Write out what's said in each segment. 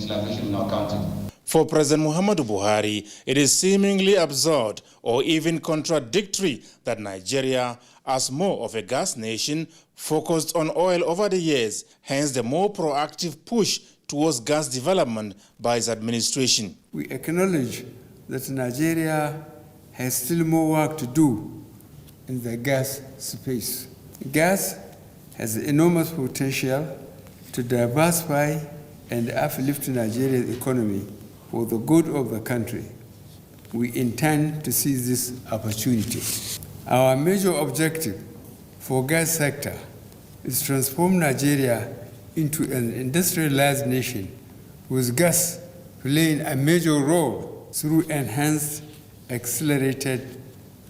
utilization in our country. For President Muhammadu Buhari, it is seemingly absurd or even contradictory that Nigeria, as more of a gas nation, focused on oil over the years, hence the more proactive push towards gas development by his administration. We acknowledge that Nigeria has still more work to do in the gas space. Gas has enormous potential to diversify and uplift Nigeria's economy for the good of the country. We intend to seize this opportunity. Our major objective for gas sector is to transform Nigeria into an industrialized nation with gas playing a major role through enhanced accelerated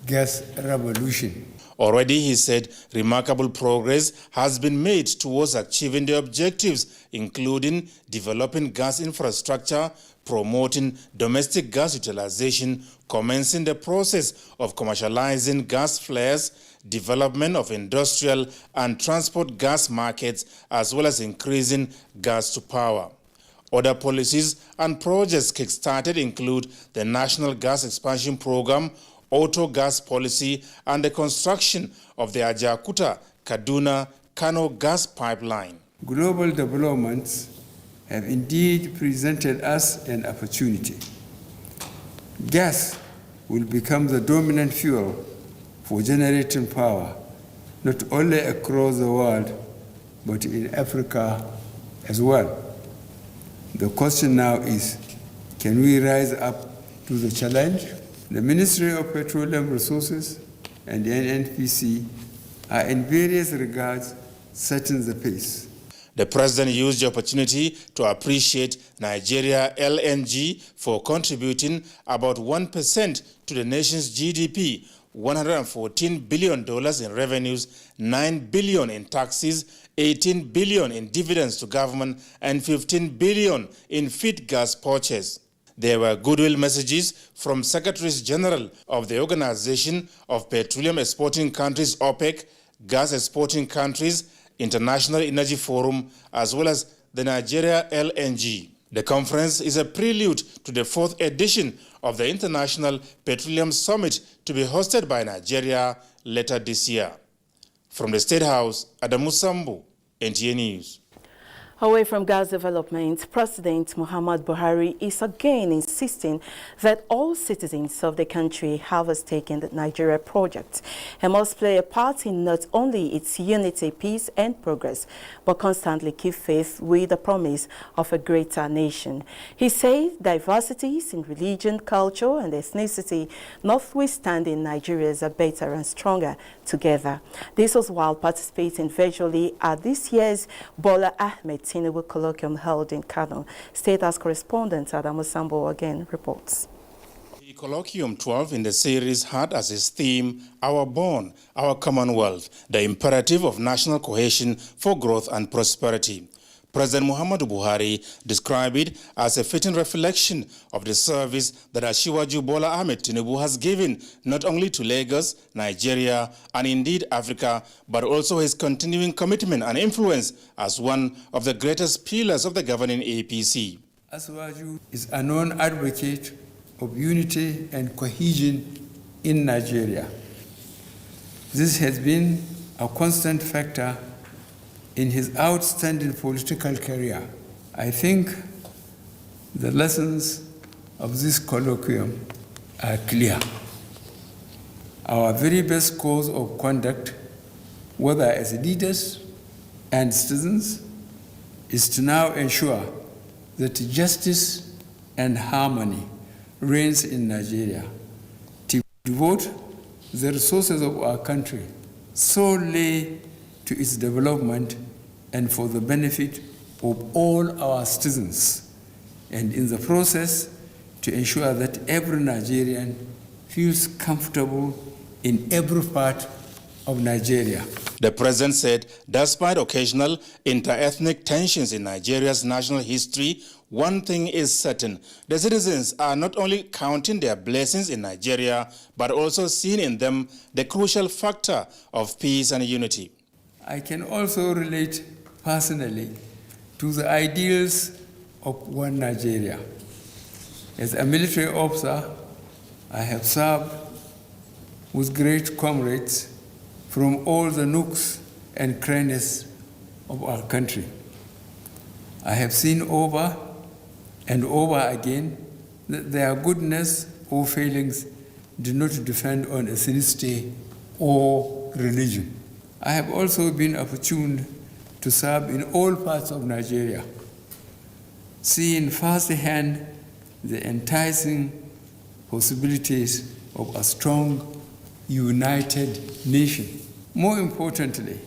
gas revolution. Already, he said, remarkable progress has been made towards achieving the objectives, including developing gas infrastructure, promoting domestic gas utilization, commencing the process of commercializing gas flares, development of industrial and transport gas markets, as well as increasing gas to power. Other policies and projects kick-started include the National Gas Expansion Program, Auto Gas Policy, and the construction of the Ajaokuta-Kaduna-Kano gas pipeline. Global developments have indeed presented us an opportunity. Gas will become the dominant fuel for generating power, not only across the world, but in Africa as well. The question now is, can we rise up to the challenge? The Ministry of Petroleum Resources and the NNPC are in various regards setting the pace. The president used the opportunity to appreciate Nigeria LNG for contributing about 1% to the nation's GDP, $114 billion in revenues, $9 billion in taxes, $18 billion in dividends to government, and $15 billion in feed gas purchase. There were goodwill messages from Secretaries General of the Organization of Petroleum Exporting Countries, OPEC, Gas Exporting Countries, International Energy Forum, as well as the Nigeria LNG. The conference is a prelude to the 4th edition of the International Petroleum Summit to be hosted by Nigeria later this year. From the State House, Adamu Sambu, NTA News. Away from gas development, President Muhammadu Buhari is again insisting that all citizens of the country have a stake in the Nigeria project and must play a part in not only its unity, peace and progress, but constantly keep faith with the promise of a greater nation. He said diversities in religion, culture and ethnicity, notwithstanding, Nigerians are better and stronger together. This was while participating virtually at this year's Bola Tinubu colloquium held in Kano. State House correspondent Adamu Sambo again reports. The colloquium 12 in the series had as its theme, Our Bond, Our Commonwealth, the imperative of national cohesion for growth and prosperity. President Muhammadu Buhari described it as a fitting reflection of the service that Asiwaju Bola Tinubu has given not only to Lagos, Nigeria, and indeed Africa, but also his continuing commitment and influence as one of the greatest pillars of the governing APC. Asiwaju is a known advocate of unity and cohesion in Nigeria. This has been a constant factor in his outstanding political career. I think the lessons of this colloquium are clear. Our very best course of conduct, whether as leaders and citizens, is to now ensure that justice and harmony reigns in Nigeria, to devote the resources of our country solely to its development and for the benefit of all our citizens, and in the process to ensure that every Nigerian feels comfortable in every part of Nigeria. The president said, despite occasional inter-ethnic tensions in Nigeria's national history, one thing is certain: the citizens are not only counting their blessings in Nigeria, but also seeing in them the crucial factor of peace and unity. I can also relate personally to the ideals of one Nigeria. As a military officer, I have served with great comrades from all the nooks and crannies of our country. I have seen over and over again that their goodness or failings do not depend on ethnicity or religion. I have also been opportune to serve in all parts of Nigeria, seeing firsthand the enticing possibilities of a strong, united nation. More importantly,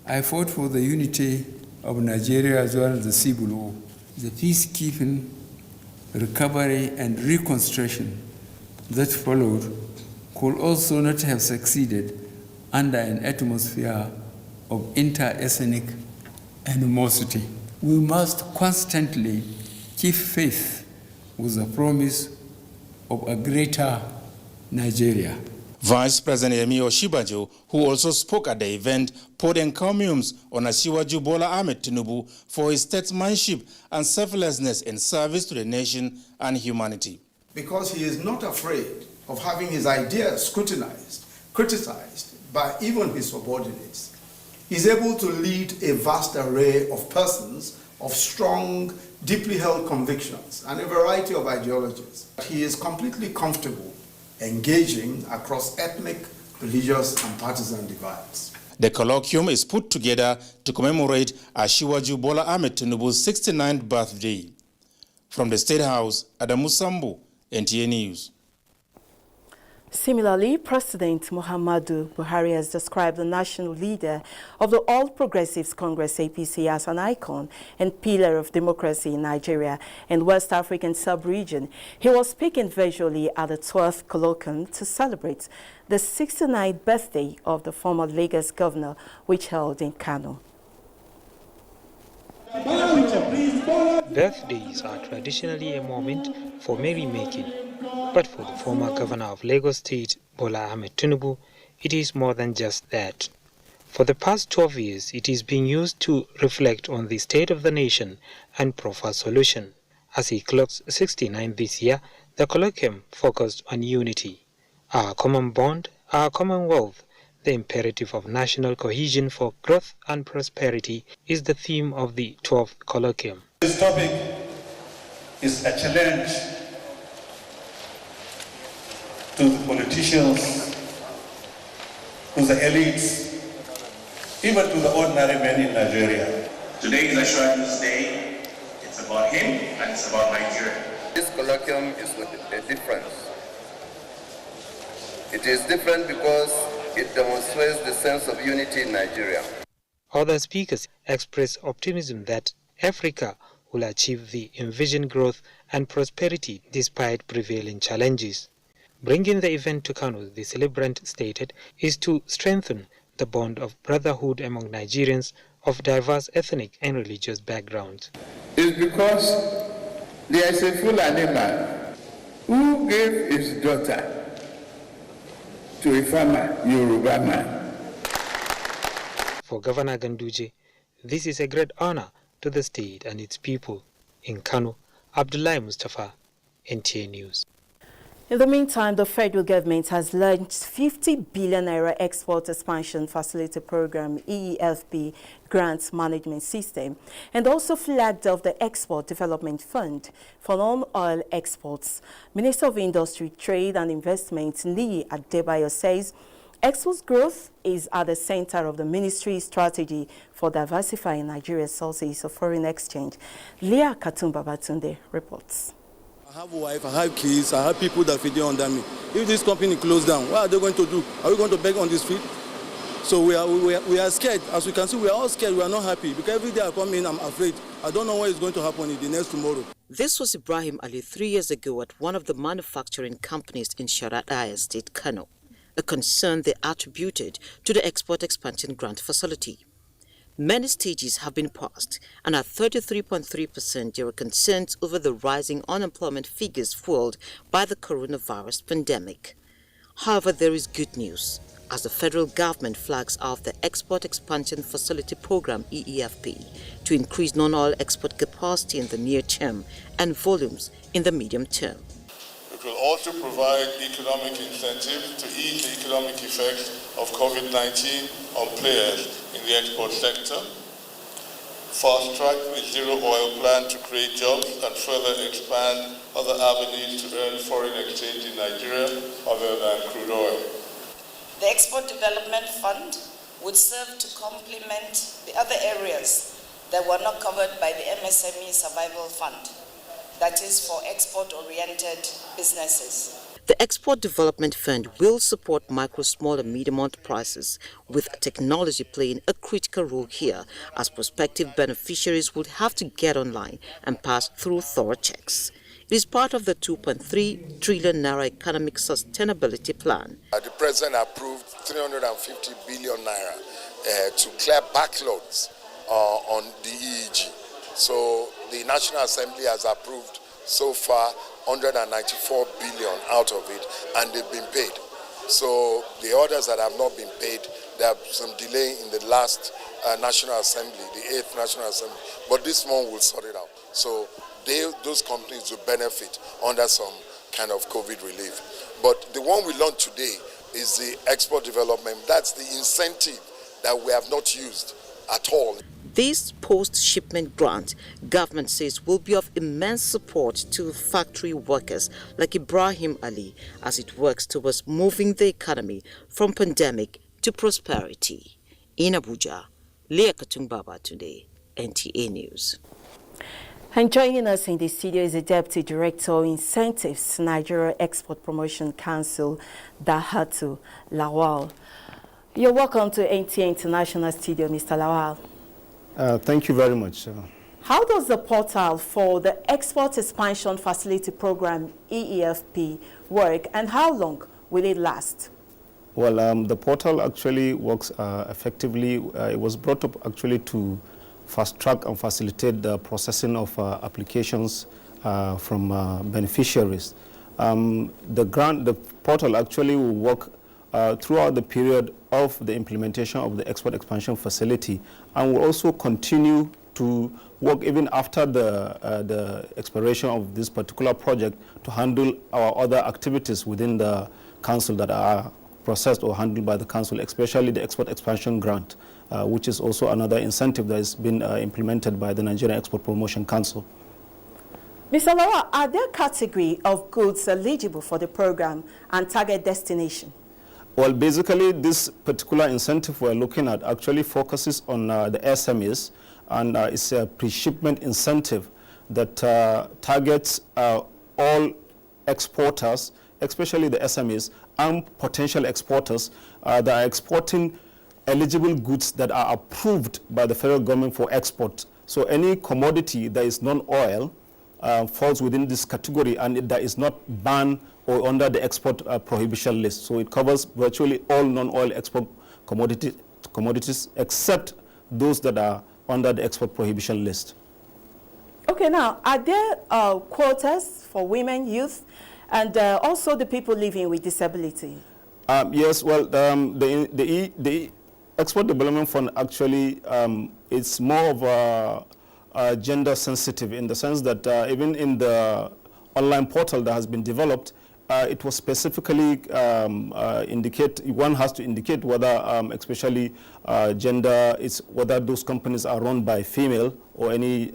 I fought for the unity of Nigeria as well as the civil war. The peacekeeping, recovery, and reconstruction that followed could also not have succeeded under an atmosphere of inter-ethnic animosity. We must constantly keep faith with the promise of a greater Nigeria. Vice President Yemi Osinbajo, who also spoke at the event, poured encomiums on Asiwaju Bola Ahmed Tinubu for his statesmanship and selflessness in service to the nation and humanity. Because he is not afraid of having his ideas scrutinized, criticized by even his subordinates. He's able to lead a vast array of persons of strong, deeply held convictions and a variety of ideologies. He is completely comfortable engaging across ethnic, religious, and partisan divides. The colloquium is put together to commemorate Asiwaju Bola Ahmed Tinubu's 69th birthday. From the State House, Adamu Sambu, NTA News. Similarly, President Muhammadu Buhari has described the national leader of the All Progressives Congress APC as an icon and pillar of democracy in Nigeria and West African sub-region. He was speaking virtually at the 12th colloquium to celebrate the 69th birthday of the former Lagos governor, which held in Kano. Birthdays are traditionally a moment for merrymaking, but for the former governor of Lagos State, Bola Ahmed Tinubu, it is more than just that. For the past 12 years, it is being used to reflect on the state of the nation and proffer solution. As he clocks 69 this year, the colloquium focused on unity. Our common bond, our common wealth, the imperative of national cohesion for growth and prosperity is the theme of the 12th colloquium. This topic is a challenge to the politicians, to the elites, even to the ordinary men in Nigeria. Today is Assurance Day. It's about him and it's about Nigeria. This colloquium is with a difference. It is different because it demonstrates the sense of unity in Nigeria. Other speakers express optimism that Africa will achieve the envisioned growth and prosperity despite prevailing challenges. Bringing the event to Kano, the celebrant stated, is to strengthen the bond of brotherhood among Nigerians of diverse ethnic and religious backgrounds. It's because there is a Fulani man who gave his daughter to a farmer, Yoruba man. For Governor Ganduje, this is a great honor to the state and its people. In Kano, Abdullahi Mustafa, NTA News. In the meantime, the federal government has launched 50 billion naira export expansion facility program EEFP grants management system and also flagged off the Export Development Fund for non-oil exports. Minister of Industry, Trade and Investment Niyi Adebayo says export growth is at the center of the ministry's strategy for diversifying Nigeria's sources of foreign exchange. Leah Katumba Batunde reports. I have a wife, I have kids, I have people that feed under me. If this company closed down, what are they going to do? Are we going to beg on the street? So we are scared. As you can see, we are all scared. We are not happy because every day I come in, I'm afraid. I don't know what is going to happen in the next tomorrow. This was Ibrahim Ali 3 years ago at one of the manufacturing companies in Sharadaya Estate, Kano, a concern they attributed to the export expansion grant facility. Many stages have been passed, and at 33.3%, there were concerns over the rising unemployment figures fueled by the coronavirus pandemic. However, there is good news. as the federal government flags off the Export Expansion Facility Program (EEFP) to increase non-oil export capacity in the near term and volumes in the medium term. It will also provide economic incentives to ease the economic effects of COVID-19 on players in the export sector, fast-track the zero-oil plan to create jobs and further expand other avenues to earn foreign exchange in Nigeria other than crude oil. The Export Development Fund would serve to complement the other areas that were not covered by the MSME Survival Fund, that is for export-oriented businesses. The Export Development Fund will support micro, small and medium enterprises, with technology playing a critical role here, as prospective beneficiaries would have to get online and pass through thorough checks. It is part of the 2.3 trillion naira economic sustainability plan. The President approved 350 billion naira to clear backlogs on the EEG. So the National Assembly has approved so far 194 billion out of it, and they've been paid. So the others that have not been paid, there have some delay in the last National Assembly, the 8th National Assembly, but this one will sort it out. So those companies will benefit under some kind of COVID relief. But the one we launched today is the export development. That's the incentive that we have not used at all. This post-shipment grant, government says, will be of immense support to factory workers like Ibrahim Ali as it works towards moving the economy from pandemic to prosperity. In Abuja, Leah Katungbaba today, NTA News. And joining us in the studio is the Deputy Director of Incentives, Nigeria Export Promotion Council, Dahatu Lawal. You're welcome to NTA International Studio, Mr. Lawal. Thank you very much. How does the portal for the Export Expansion Facility Program, EEFP, work, and how long will it last? Well, the portal actually works effectively. It was brought up actually to fast-track and facilitate the processing of applications from beneficiaries. The portal actually will work throughout the period of the implementation of the Export Expansion Facility, and will also continue to work even after the expiration of this particular project to handle our other activities within the council that are processed or handled by the council, especially the Export Expansion Grant, which is also another incentive that has been implemented by the Nigerian Export Promotion Council. Mr. Lawa, are there categories of goods eligible for the program and target destination? Well, basically, this particular incentive we're looking at actually focuses on the SMEs, and it's a pre-shipment incentive that targets all exporters, especially the SMEs, and potential exporters that are exporting eligible goods that are approved by the federal government for export. So any commodity that is non-oil falls within this category, and that is not banned or under the export prohibition list. So it covers virtually all non-oil export commodities except those that are under the export prohibition list. Okay, now, are there quotas for women, youth, and also the people living with disability? Yes, well, the Export Development Fund actually it's more of a gender sensitive, in the sense that even in the online portal that has been developed, it was specifically one has to indicate whether, especially gender, is whether those companies are run by female or any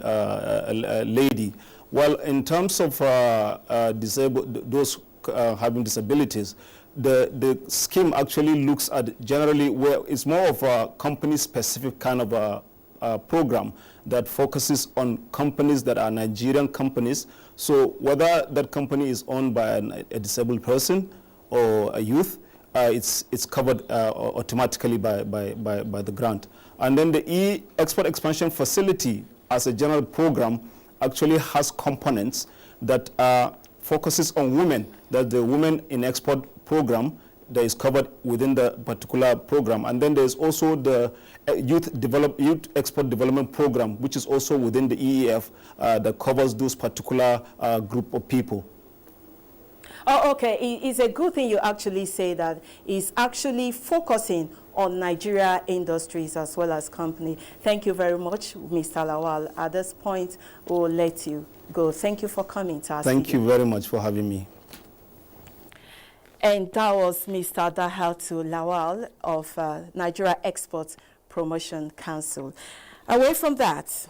lady. Well, in terms of those having disabilities, the scheme actually looks at generally where it's more of a company-specific kind of a program that focuses on companies that are Nigerian companies. So whether that company is owned by a disabled person or a youth, it's covered automatically by the grant. And then the Export Expansion Facility, as a general program, actually has components that focuses on women, that the Women in Export program that is covered within the particular program. And then there's also the Youth Export Development Program, which is also within the EEF that covers those particular group of people. Oh, okay. It's a good thing you actually say that. It's actually focusing on Nigeria industries as well as company. Thank you very much, Mr. Lawal. At this point, we'll let you go. Thank you for coming to us. Thank you very much for having me. And that was Mr. Dahatu Lawal of Nigeria Export Promotion Council. Away from that,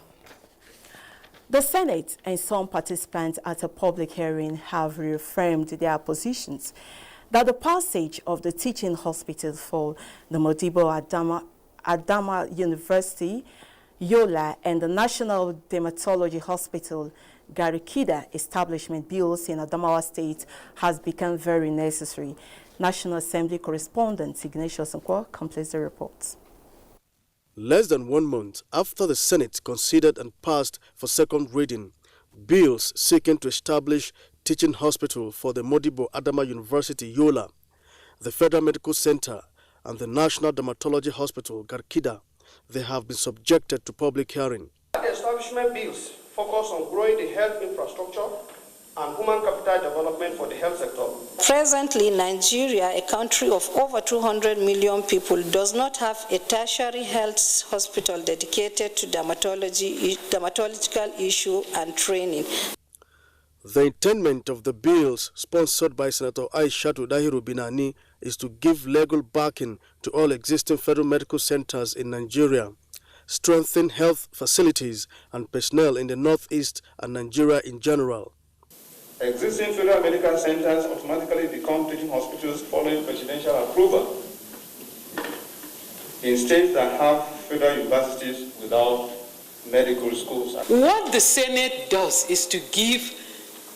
the Senate and some participants at a public hearing have reaffirmed their positions that the passage of the teaching hospital for the Modibo Adama University, Yola, and the National Dermatology Hospital, Garikida establishment bills in Adamawa State has become very necessary. National Assembly correspondent Ignatius Nkwo completes the report. Less than 1 month after the Senate considered and passed for second reading bills seeking to establish teaching hospital for the Modibo Adama University, Yola, the Federal Medical Center, and the National Dermatology Hospital, Garkida, they have been subjected to public hearing. The establishment bills focus on growing the health infrastructure and human capital development for the health sector. Presently, Nigeria, a country of over 200 million people, does not have a tertiary health hospital dedicated to dermatological issue and training. The intent of the bills, sponsored by Senator Aishatu Dahiru Binani, is to give legal backing to all existing federal medical centers in Nigeria, strengthen health facilities and personnel in the Northeast and Nigeria in general. Existing federal medical centers automatically become teaching hospitals following presidential approval in states that have federal universities without medical schools. What the Senate does is to give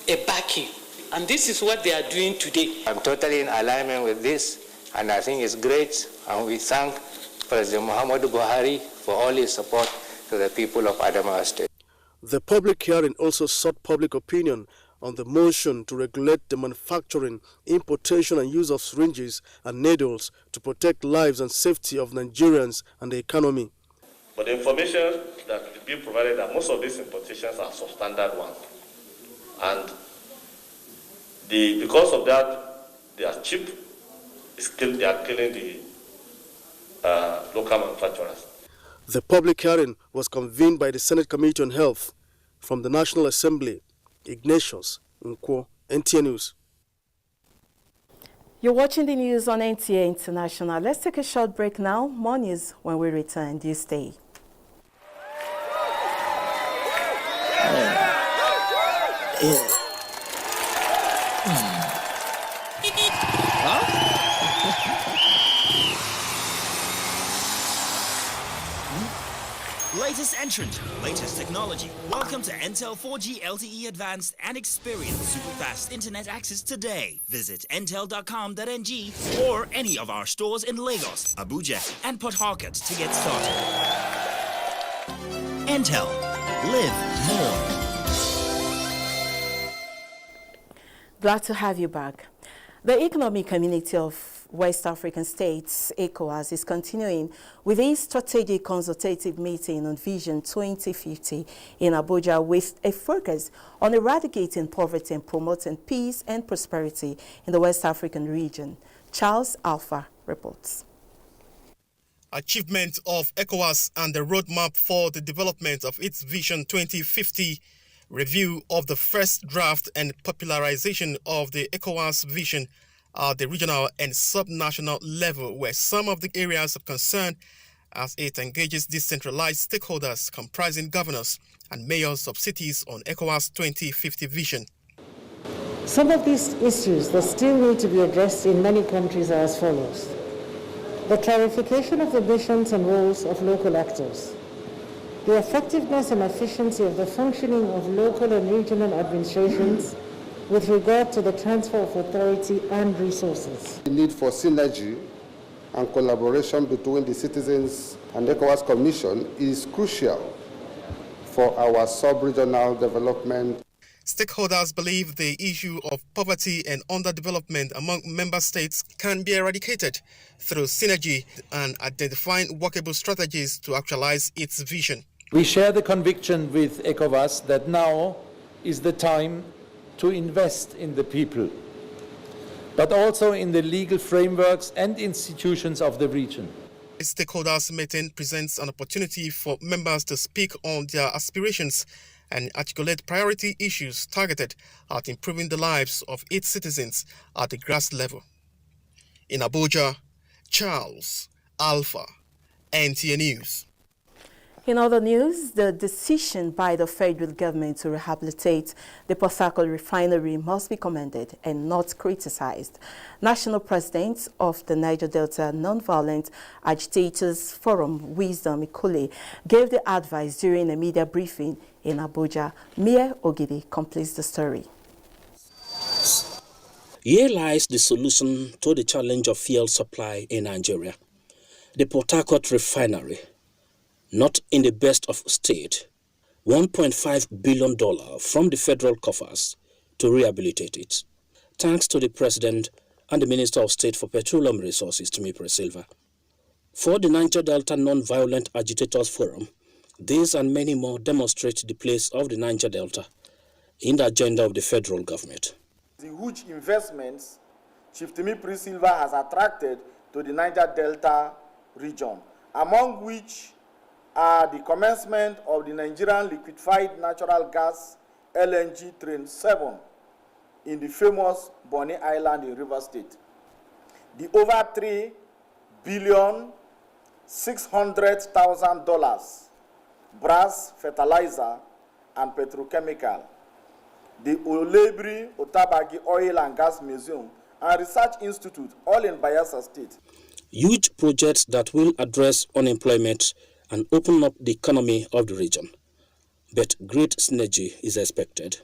a backing, and this is what they are doing today. I'm totally in alignment with this, and I think it's great, and we thank President Muhammadu Buhari for all his support to the people of Adamawa State. The public hearing also sought public opinion on the motion to regulate the manufacturing, importation and use of syringes and needles to protect lives and safety of Nigerians and the economy. But the information that is being provided that most of these importations are substandard ones. And because of that, they are cheap. They are killing the local manufacturers. The public hearing was convened by the Senate Committee on Health. From the National Assembly, Ignatius Nkwo, NTA News. You're watching the news on NTA International. Let's take a short break now. More news when we return. Do stay. Latest entrant, latest technology. Welcome to Intel 4G LTE Advanced and experience super fast internet access today. Visit intel.com.ng or any of our stores in Lagos, Abuja, and Port Harcourt to get started. Intel. Live more. Glad to have you back. The Economic Community of West African States, ECOWAS, is continuing with a strategic consultative meeting on Vision 2050 in Abuja with a focus on eradicating poverty and promoting peace and prosperity in the West African region. Charles Alpha reports. Achievement of ECOWAS and the roadmap for the development of its Vision 2050, review of the first draft and popularization of the ECOWAS vision at the regional and subnational level were some of the areas of concern as it engages decentralized stakeholders comprising governors and mayors of cities on ECOWAS 2050 vision. Some of these issues that still need to be addressed in many countries are as follows. The clarification of the missions and roles of local actors, the effectiveness and efficiency of the functioning of local and regional administrations with regard to the transfer of authority and resources. The need for synergy and collaboration between the citizens and the ECOWAS Commission is crucial for our sub-regional development. Stakeholders believe the issue of poverty and underdevelopment among member states can be eradicated through synergy and identifying workable strategies to actualize its vision. We share the conviction with ECOWAS that now is the time to invest in the people, but also in the legal frameworks and institutions of the region. The stakeholders meeting presents an opportunity for members to speak on their aspirations and articulate priority issues targeted at improving the lives of its citizens at the grass level. In Abuja, Charles Alpha, NTA News. In other news, the decision by the federal government to rehabilitate the Port Harcourt Refinery must be commended and not criticized. National President of the Niger Delta Nonviolent Agitators Forum, Wisdom Ikule, gave the advice during a media briefing in Abuja. Mia Ogidi completes the story. Here lies the solution to the challenge of fuel supply in Nigeria. The Port Harcourt Refinery, not in the best of state, $1.5 billion from the federal coffers to rehabilitate it. Thanks to the President and the Minister of State for Petroleum Resources, Tinubu Silva. For the Niger Delta Nonviolent Agitators Forum, these and many more demonstrate the place of the Niger Delta in the agenda of the federal government. The huge investments Chief Tinubu Silva has attracted to the Niger Delta region, among which are the commencement of the Nigerian liquefied natural gas LNG Train 7 in the famous Bonny Island in Rivers State. The over $3,600,000 brass fertilizer and petrochemical, the Olebri Otabagi Oil and Gas Museum and Research Institute, all in Bayelsa State. Huge projects that will address unemployment and open up the economy of the region. But great synergy is expected.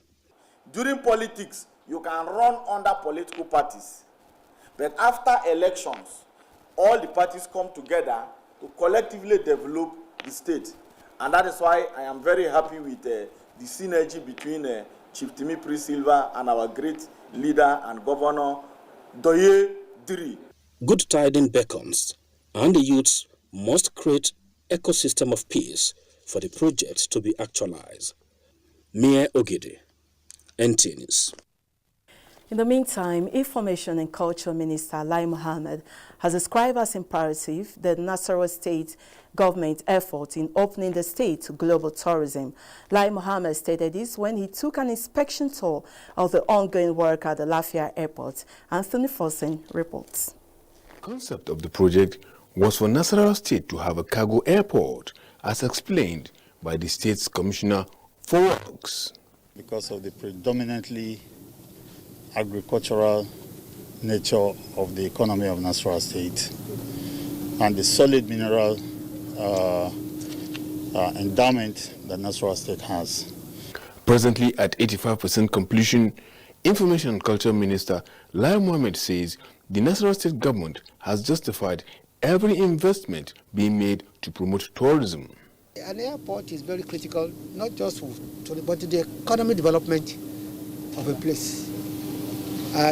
During politics, you can run under political parties. But after elections, all the parties come together to collectively develop the state. And that is why I am very happy with the synergy between Chief Tinubu Silva and our great leader and governor, Doye Diri. Good tidings beckons, and the youths must create ecosystem of peace for the projects to be actualized. Mia Ogede, NTA News. In the meantime, Information and Culture Minister Lai Mohammed has described as imperative the Nasarawa State government effort in opening the state to global tourism. Lai Mohammed stated this when he took an inspection tour of the ongoing work at the Lafia Airport. Anthony Fossen reports. The concept of the project was for Nasarawa State to have a cargo airport, as explained by the state's Commissioner for Works. Because of the predominantly agricultural nature of the economy of Nasarawa State and the solid mineral endowment that Nasarawa State has. Presently at 85% completion, Information and Culture Minister Lai Mohammed says the Nasarawa State government has justified every investment being made to promote tourism. An airport is very critical, not just but to the economic development of a place.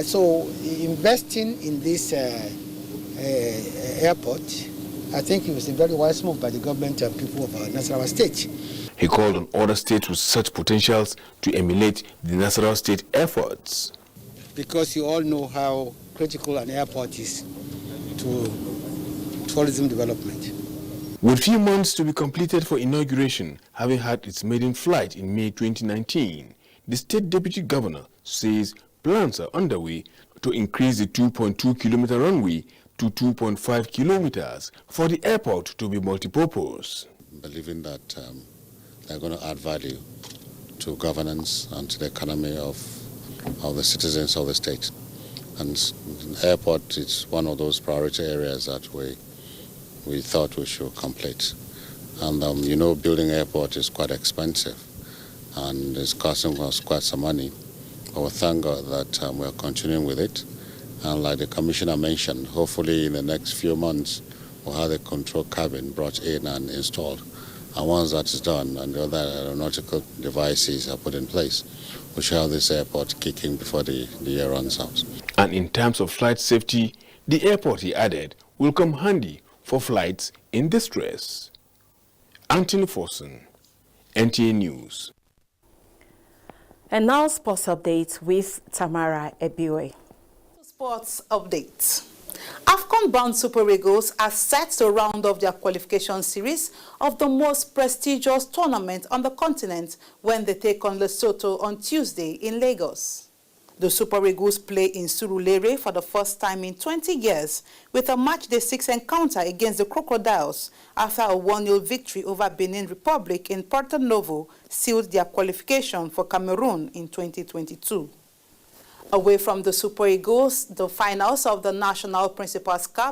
So investing in this airport, I think it was a very wise move by the government and people of Nasarawa State. He called on other states with such potentials to emulate the Nasarawa State efforts. Because you all know how critical an airport is to tourism development. With few months to be completed for inauguration, having had its maiden flight in May 2019, the state deputy governor says plans are underway to increase the 2.2-kilometer runway to 2.5 kilometers for the airport to be multipurpose. Believing that they're going to add value to governance and to the economy of the citizens of the state. And the airport is one of those priority areas that we thought we should complete. And you know, building an airport is quite expensive and it's costing us quite some money. But we thank God that we are continuing with it. And like the commissioner mentioned, hopefully in the next few months we'll have the control cabin brought in and installed. And once that is done and the other aeronautical devices are put in place, we shall have this airport kicking before the year runs out. And in terms of flight safety, the airport, he added, will come handy for flights in distress. Anthony Fossen, NTA News. And now sports updates with Tamara Ebiwe. Sports update. AFCON-bound Super Eagles are set to round off their qualification series of the most prestigious tournament on the continent when they take on Lesotho on Tuesday in Lagos. The Super Eagles play in Surulere for the first time in 20 years with a matchday 6 encounter against the Crocodiles after a 1-0 victory over Benin Republic in Porto Novo sealed their qualification for Cameroon in 2022. Away from the Super Eagles, the finals of the National Principals Cup